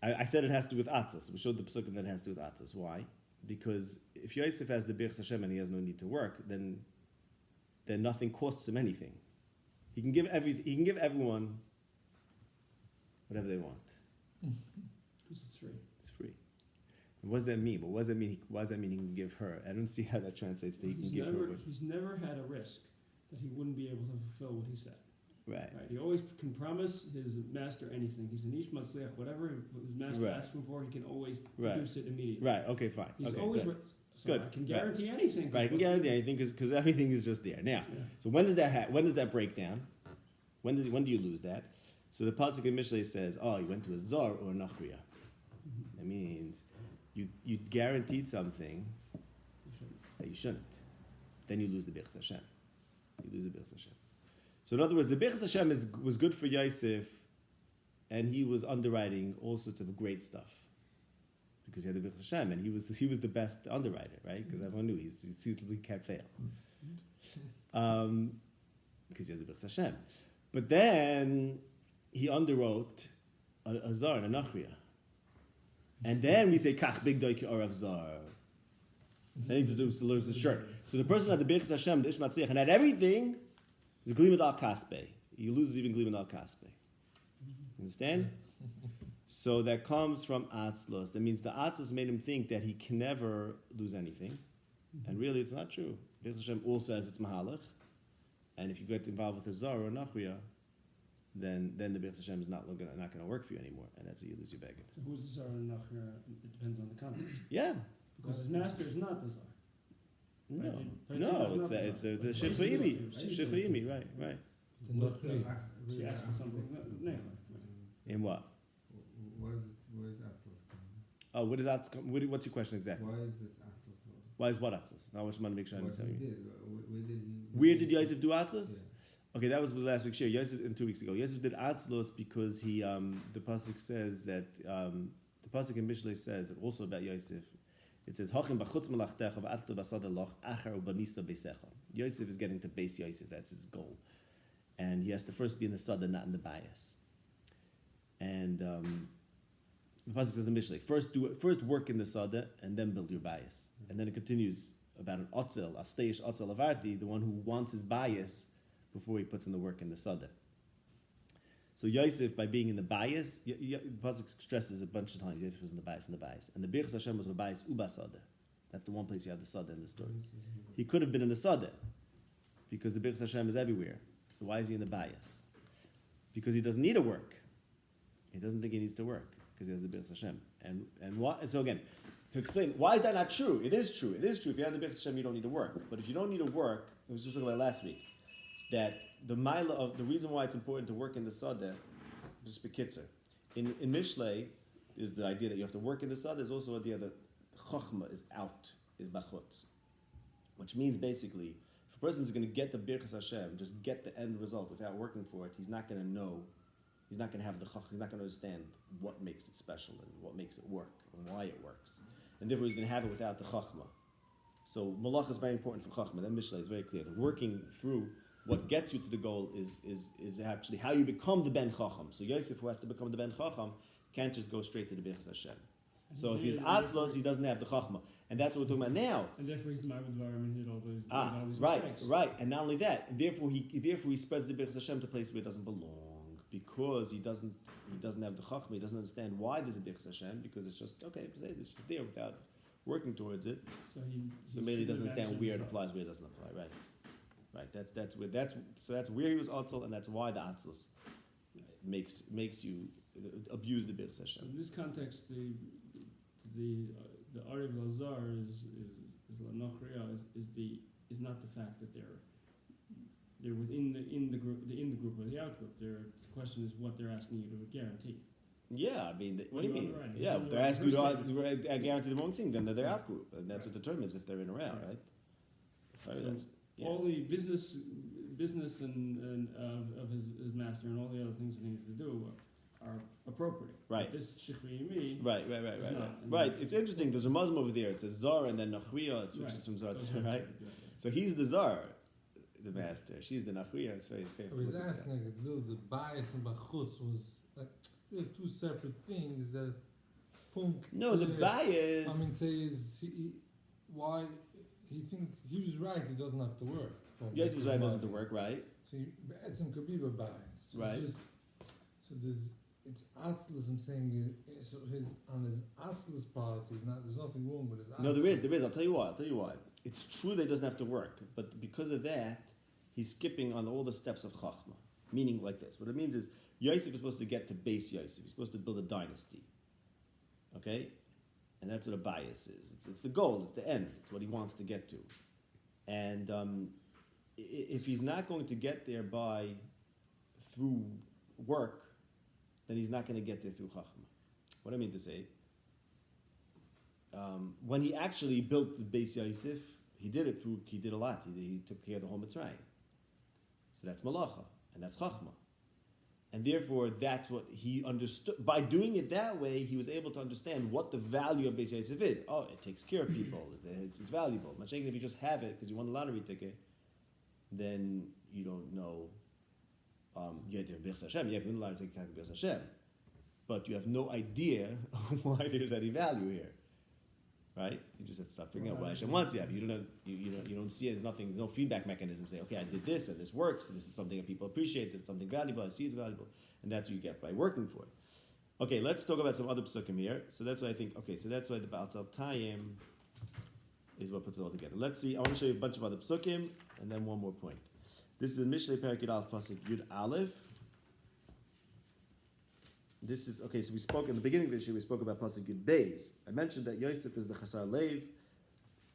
I said it has to do with atzos. We showed the psukim that it has to do with atzos. Why? Because if Yosef has the Birchas Hashem and he has no need to work, then nothing costs him anything. He can give everyone whatever they want. Because it's free. It's free. And what does that mean? But what does that mean? Why does that mean he can give her? I don't see how that translates to he can give her. He's never had a risk that he wouldn't be able to fulfill what he said. Right. Right. He always can promise his master anything. He's an ish matzliach, whatever his master Right. asks him for, he can always Right. produce it immediately. Right. Okay. Fine. He's okay. always Good. so Good. I can guarantee anything. Right. I can guarantee anything because everything is just there. Now, Yeah. so when does that break down? When do you lose that? So the pasuk in Mishlei says, "Oh, you went to a zar or a nachriya." That means you guaranteed something that you shouldn't. Then you lose the Birchas Hashem. So in other words, the Birchas Hashem was good for Yosef, and he was underwriting all sorts of great stuff because he had the Birchas Hashem, and he was the best underwriter, right? Because everyone knew he can't fail because he has the Birchas Hashem. But then he underwrote a zar and a nachriya, and then we say kach bigdo ki orav zar. Then he deserves to lose the shirt. So the person who had the Birchas Hashem, the Ish Matzliach, and had everything, is a glimad al kaspe. He loses even glimad al kaspe. Understand? So that comes from atzlos. That means the atzlos made him think that he can never lose anything, and really it's not true. Birchas Hashem also has its mahalach, and if you get involved with a zar or a nachriya, then the Birchas Hashem is not going to work for you anymore, and that's how you lose your beggar. So who's the Zar and Nachir? It depends on the context. Yeah. Because his master is not the Zar. No, it's the Shechayimi. Shechayimi, right. The Nochri. She asked for something. No. In what? Where is Atzlos coming? Oh, what's your question exactly? Why is this Atzlos? Why is what Atzlos? Now I just want to make sure I What understand he you. did? Where did he? Where did Yosef do Atzlos? Yeah. Okay, that was last week's share. Yosef, 2 weeks ago. Yosef did Atzlos because he, the pasuk says that, the pasuk in Mishlei says also about Yosef. It says, "Hachim b'chutz melachtecha v'atlu b'sada loch achar u'banisa b'secha." Yosef is getting to base Yosef. That's his goal, and he has to first be in the sada, not in the bias. And the pasuk says in Mishlei, first work in the sada, and then build your bias. And then it continues about an otzel, a steish otzel avarti, the one who wants his bias before he puts in the work in the sada. So Yosef, by being in the bias, the pasuk stresses a bunch of times. Yosef was in the bias, and the Birchas Hashem was the bias uba sada. That's the one place you have the sada in the story. He could have been in the sada because the Birchas Hashem is everywhere. So why is he in the bias? Because he doesn't need to work. He doesn't think he needs to work because he has the Birchas Hashem. And why? So again, to explain why is that not true? It is true. It is true. If you have the Birchas Hashem, you don't need to work. But if you don't need to work, we were just talking about last week, that the mila of the reason why it's important to work in the sada, just bekitzer. In Mishlei is the idea that you have to work in the sada. There's also the idea that chokhmah is out, is bachutz, which means basically if a person's going to get the Birchas Hashem, just get the end result without working for it, he's not going to know, he's not going to have the chokhmah, he's not going to understand what makes it special and what makes it work and why it works, and therefore he's going to have it without the chokhmah. So malach is very important for chokhmah. Then Mishlei is very clear. The working through what gets you to the goal is actually how you become the Ben Chacham. So Yosef, who has to become the Ben Chacham, can't just go straight to the Birchas Hashem. So if he's Atzlos, he doesn't have the Chachma. And that's what we're talking about now. And therefore he's Ma'amad Varim and hit all these Right. mistakes. And not only that, therefore he spreads the Birchas Hashem to places where it doesn't belong. Because he doesn't have the Chachma, he doesn't understand why there's a Birchas Hashem, because it's just, okay, it's just there without working towards it. So maybe he doesn't understand where it applies, where it doesn't apply, right? Right, that's where he was Atzel, and that's why the Atzlos makes you abuse the Birchas Hashem. In this context, the Ariv Lazar is not the fact that they're they're within the in the group or the out group. The question is what they're asking you to guarantee. Yeah, I mean, what do you mean? Underwriting. Yeah, It's if they're asking you underwriting. to guarantee the wrong thing, then they're out group, and that's what determines if they're in or out, right? So That's- yeah. all the business and of his master and all the other things he needs to do are appropriate. Right. But this shifri me. Right. It's not. Right. It's interesting. There's a Muslim over there. It says Zar and then Nachriya. It switches from Zar to right. So he's the Zar, the master. She's the Nachriya. It's very I was asking like a little, the bias and bachutz was like two separate things that punk. No, the bias. I mean, says why he think he was right. He doesn't have to work. Yes, was right. Doesn't work, right? So some could be a bias. So Right. It's just, so it's atzlus. I'm saying so his atzlus part is not. There's nothing wrong with his. No, there is. I'll tell you why. It's true that he doesn't have to work, but because of that, he's skipping on all the steps of chachma. Meaning like this. What it means is Yosef is supposed to get to base Yosef. He's supposed to build a dynasty. Okay, and that's what a bias is. It's the goal. It's the end. It's what he wants to get to, and if he's not going to get there through work, then he's not going to get there through chachma. What I mean to say, when he actually built the Beis Yosef, he did a lot. He took care of the whole Mitzrayim. So that's malacha, and that's chachma. And therefore, that's what he understood. By doing it that way, he was able to understand what the value of Beis Yosef is. Oh, it takes care of people. It's valuable. Much like if you just have it because you won the lottery ticket, then you don't know. You have to have B'chas Hashem. You have to win the lottery ticket B'chas Hashem, but you have no idea why there's any value here, right? You just have to start figuring out what Hashem wants you to have. You don't see it as nothing. There's no feedback mechanism. Say, okay, I did this and this works. And this is something that people appreciate. This is something valuable. I see it's valuable, and that's what you get by working for it. Okay, let's talk about some other psukim here. So that's why I think. Okay, so that's why the Baal Tayim is what puts it all together. Let's see. I want to show you a bunch of other psukim, and then one more point. This is in Mishlei Perek Yud Aleph Pasuk Yud Aleph. This is okay. So we spoke in the beginning of this year. We spoke about Pasuk Yud Beis. I mentioned that Yosef is the Chasar Lev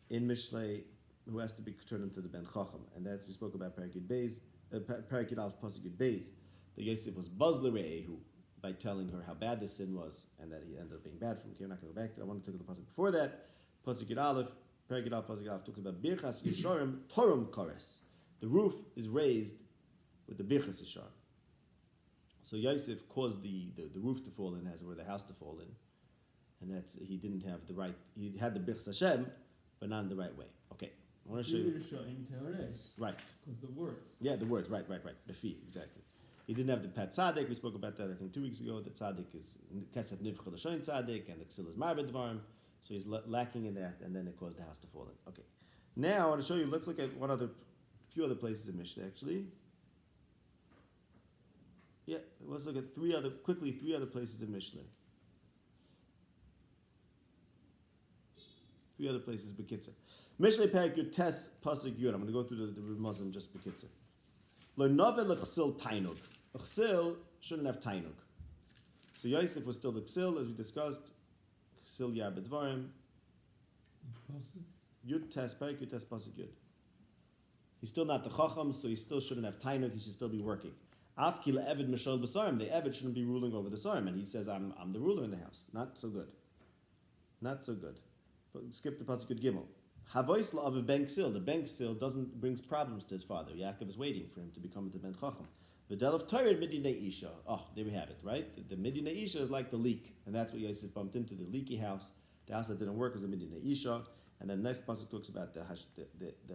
in Mishlei, who has to be turned into the Ben Chacham, and that's we spoke about Perek Yud Beis, Perek Yud Aleph Pasuk Yud Beis. That Yosef was Buzler Re'ehu by telling her how bad the sin was, and that he ended up being bad from. Okay, I'm not going to go back to that. I want to take the pasuk before that. Pasuk Yud Aleph, Perek Yud Aleph Pasuk Yud Aleph talks about Birchas Yisharim Torum Kores. The roof is raised with the Birchas Yishar. So Yosef caused the roof to fall in, as it were, the house to fall in, and that's he didn't have the right. He had the Birchas Hashem, but not in the right way. Okay, I want to show you. Right. Because the words. Yeah, the words. Right. The fee, exactly. He didn't have the Pat Tzaddik. We spoke about that, I think, 2 weeks ago. The Tzaddik is Kesef Nivchol Hashoin Tzaddik, and the Ksil is Marbet Dvarim. So he's lacking in that, and then it caused the house to fall in. Okay. Now I want to show you. Let's look at few other places in Mishnah actually. Yeah, let's look at three other places in Mishnah. Three other places Bekitzer. Mishnah Perek Yud Tes Pasuk Yud. I'm going to go through the Muslim just Bekitzer. Lo Nove L'Chsil Tainug. Chsil shouldn't have Tainug. So Yosef was still the Chsil, as we discussed. Chsil Yar B'Dvarim. Yud Tes Perek Yud Tes Pasuk Yud. He's still not the Chacham, so he still shouldn't have Tainug. He should still be working. Afki le'eved mishol b'sarim. The Eved shouldn't be ruling over the Sarim, and he says, "I'm the ruler in the house." Not so good. Not so good. But skip the pasuk Yud Gimel. Havois la'av ben Ksil. The ben Ksil brings problems to his father. Yaakov is waiting for him to become the ben Chacham. V'del of Tored Midinei Isha. Oh, there we have it. Right. The Midinei Isha is like the leak, and that's what Yosef bumped into, the leaky house. The house that didn't work is the Midinei Isha. And then the next pasuk talks about the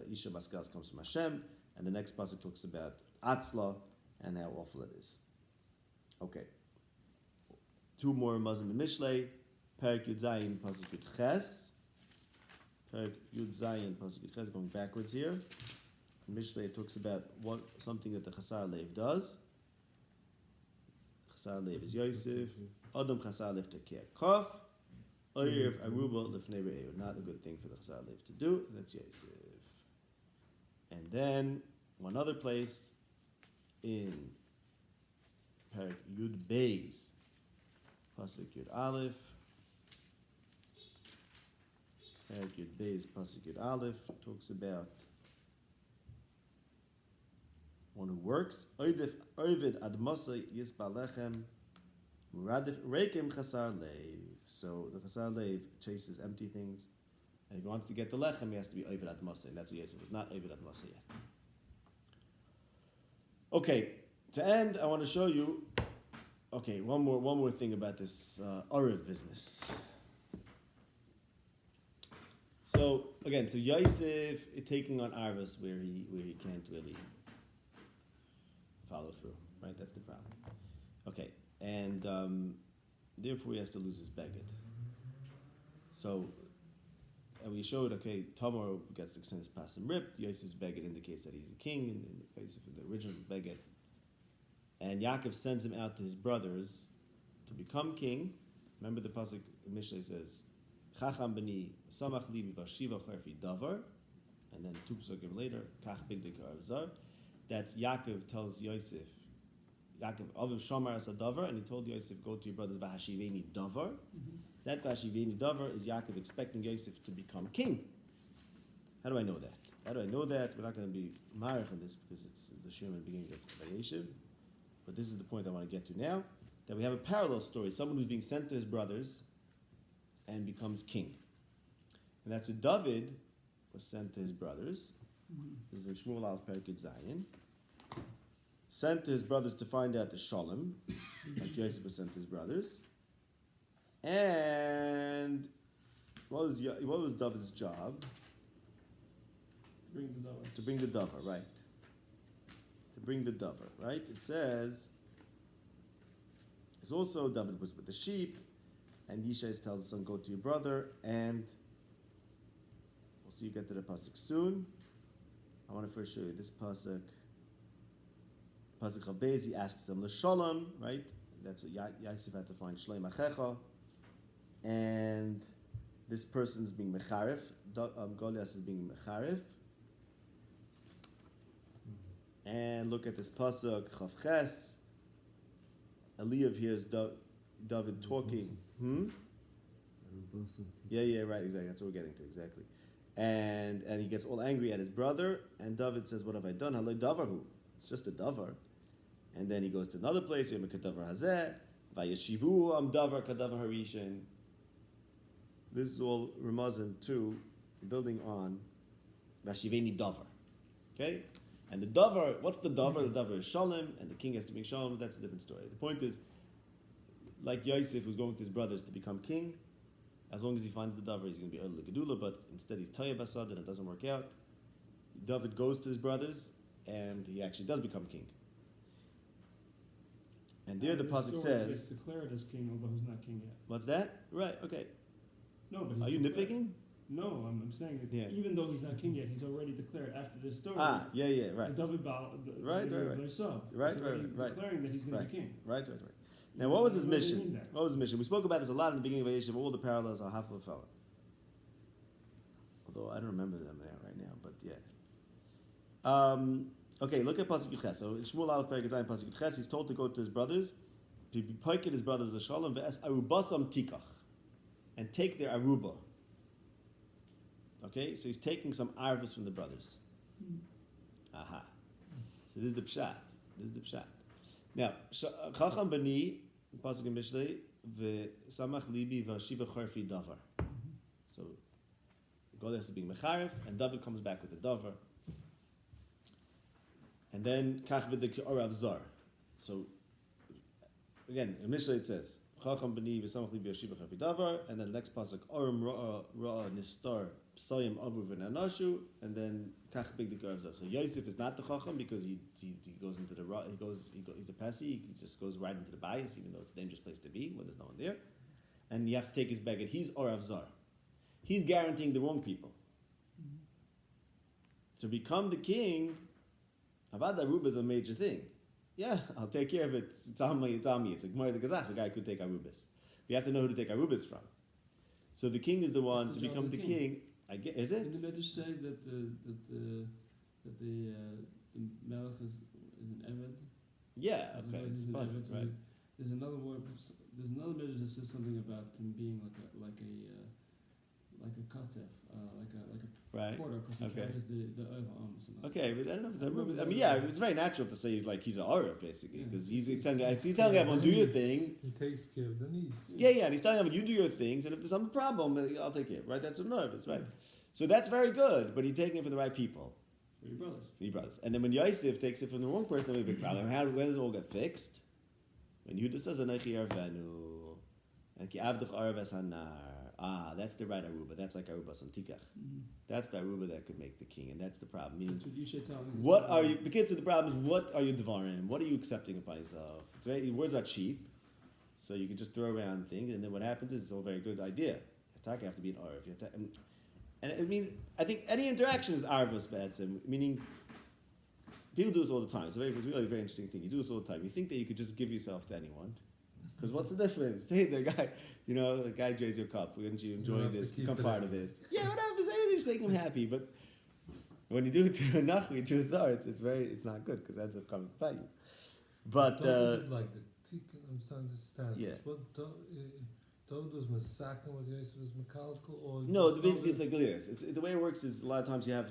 Isha Maskas comes from Hashem, and the next pasuk talks about Atzla and how awful it is. Okay. Two more Muslim in Mishlei. Perek Yud Zayin pasuk Yud Ches. Perek Yud Zayin pasuk Yud Ches. Going backwards here. Mishlei talks about something that the Chasar Lev does. Chasar Lev is Yosef. Adam Chasar Lev take care. Kof. Oyev Aruba Lefnei Re'eu. Not a good thing for the Chasar Lev to do. That's Yosef. And then one other place in Perek Yud Beis, Pasuk Yud Aleph. Perek Yud Beis, Pasuk Yud Aleph talks about one who works. Ovid ad masa yisba lechem, muradif rekim chasar leiv. So the chasar leiv chases empty things, and if he wants to get the lechem, he has to be ovid ad masa, and that's what Yosef was not ovid ad masa yet. Okay, to end, I want to show you. Okay, one more thing about this Ariv business. So again, Yosef is taking on Arvas where he can't really follow through, right? That's the problem. Okay, and therefore he has to lose his beged. So, and we showed, okay, Tamar gets the sins past and ripped. Yosef's beged indicates that he's a king, and Yosef is the original beged. And Yaakov sends him out to his brothers to become king. Remember the pasuk in Mishlei says, "Chacham b'ni samach li v'vashiva charfi davar," and then two pasukim later, "Kach bigdei ka'arzar." That's Yaakov tells Yosef, Yaakov aviv shamar as a davar, and he told Yosef, "Go to your brothers v'hashiveni davar." That v'hashiveni davar is Yaakov expecting Yosef to become king. How do I know that? How do I know that? We're not going to be marich on this because it's the shir in the beginning of Vayeshev. But this is the point I want to get to now, that we have a parallel story, someone who's being sent to his brothers and becomes king. And that's what David was sent to his brothers. This is in Shmuel Aleph Perikid Zayin. Sent to his brothers to find out the Shalom, like Yosef was sent to his brothers. And what was David's job? Bring the davar. To bring the davar, right. Bring the davar, right? It says, it's also David was with the sheep, and Yishai tells his son, go to your brother, and we'll see you get to the pasuk soon. I want to first show you this pasuk. Pasuk Chavbez, he asks him, L'shalom, right? That's what Yosef had to find, Shlei Machecha, and this person's being Mecharif, Goliath is being Mecharif. And look at this pasuk Chavches. Eliyav hears David talking. Yeah, right, exactly. That's what we're getting to, exactly. And he gets all angry at his brother. And David says, "What have I done? Haloi davarhu. It's just a davar." And then he goes to another place. Yom kadavar hazeh vayeshivu am davar kadavar harishin. This is all remazim too, building on vashiveni davar. Okay. And the davar, what's the davar? The davar is shalom, and the king has to bring shalom. That's a different story. The point is, like Yosef was going to his brothers to become king, as long as he finds the davar, he's going to be Odel Gedula, but instead he's Toyev Asad, and it doesn't work out. David goes to his brothers, and he actually does become king. And there the pasuk says, gets declared as king, although he's not king yet. What's that? Right, okay. No, but he's Are you declared. nitpicking? No, I'm saying that Yeah. even though he's not king yet, he's already declared after this story. Yeah, right. The David Baal, Right. Yosef, Right. He's Right. declaring that he's going to be king. Right. Now, what was his What do you mission? mean that? What was his mission? We spoke about this a lot in the beginning of Vayeshev. All the parallels are half of a fella. Although I don't remember them right now, but yeah. Okay, look at Pasuk Yudches. So in Shmuel Aleph Perek Zayin Pasuk Yudches, he's told to go to his brothers, to be poiket his brothers the shalom ve'es arubasam tikach, and take their aruba. Okay, so he's taking some arvus from the brothers. Aha. So this is the pshat. Now, Chacham bani, pasuk in Mishlei, ve'samach libi v'ashiva charfi davar. So Goliath is being mecharif, and David comes back with the davar. And then kach v'dek orav zar. So again, in Mishlei it says Chacham bani v'samach libi v'ashiva charfi davar, and then the next pasuk oram ra'a nistar psayim avu v'nanashu, and then kach b'dek orav zar. So Yosef is not the Chacham because he goes into the he's a pesi. He just goes right into the bias, even though it's a dangerous place to be when there's no one there. And you have to take his beged. He's orav zar. He's guaranteeing the wrong people. To become the king, Avad Aruba is a major thing. Yeah, I'll take care of it. It's on me. It's like Gemara the Gazach, a guy could take Arubas. We have to know who to take Arubas from. So the king is the one That's to the job become of the the king. king. I get, is it? Didn't the Medrash say that the Melech is an Eved? Yeah, He's okay, it's an possible, Eved, so right? There's another word. There's another Medrash that says something about him being like a katef, like a Right. porter, because he Okay. carries the or something. Okay, but I don't know if it's Remember I mean, the- yeah, it's very natural to say he's he's an Arab, basically, Yeah. because he's telling everyone, do your thing. He takes care of the needs. Yeah, and he's telling everyone, you do your things, and if there's some problem, I'll take care of it, right? That's what nervous, right? So that's very good, but he's taking it from the right people, For your brothers. for your brothers. And then when Yosef takes it from the wrong person, we have a big problem. When does it all get fixed? When Yehuda says, Anochi Arvenu, and Ki Avduch Arvas Hanar. That's the right Aruba. That's like Aruba Santikach. That's the Aruba that could make the king, and that's the problem. Meaning, That's what you should tell me. what are you? Because the problem is, what are you devarim? What are you accepting upon yourself? It's very, words are cheap, so you can just throw around things, and then what happens is it's all a very good idea. You have to be an arv. And it means I think any interaction is arvos b'etzem, meaning people do this all the time. It's really very interesting thing. You do this all the time. You think that you could just give yourself to anyone. Because what's the difference? Say the guy drains your cup. Wouldn't you enjoy have to this? keep Become it part in. of this. Yeah, whatever. Say it, just make him happy. But when you do it to a nachri, to a zar, it's not good because it ends up coming to bite you. But David is like the tikkun. I'm starting to understand Yeah. this. What David was masakin, what Yosef was mechanical, or no, just basically it's David- like this. The way it works is a lot of times you have,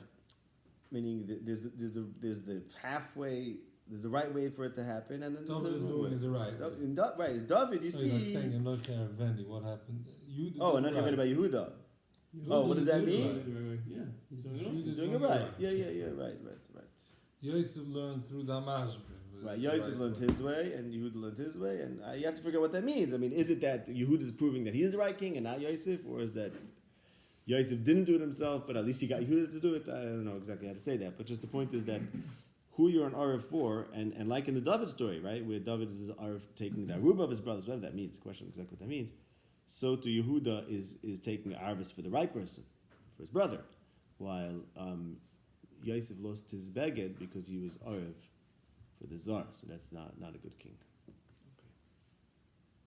meaning there's the halfway. There's the right way for it to happen, and then there's David is the wrong doing way. it the right way. In David, you No, you're not see. saying Anochi Arveni. What happened? You did Oh, it and nothing right. about Yehuda. He's Oh, what does that doing it mean? right. Yeah, he's doing it He's also. He's doing it doing it right. right. Yeah, right. Yosef learned through the Mashbe. Right, Yosef learned his way, and Yehuda learned his way, and you have to figure out what that means. I mean, is it that Yehuda is proving that he's the right king and not Yosef, or is that Yosef didn't do it himself, but at least he got Yehuda to do it? I don't know exactly how to say that, but just the point is that who you're an Arv for, and like in the David story, right, where David is an Arv taking the Aruba of his brothers, whatever that means, question exactly what that means. So to Yehuda is taking Arvis for the right person, for his brother, while Yosef lost his beged because he was Arv for the Tsar, so that's not a good king.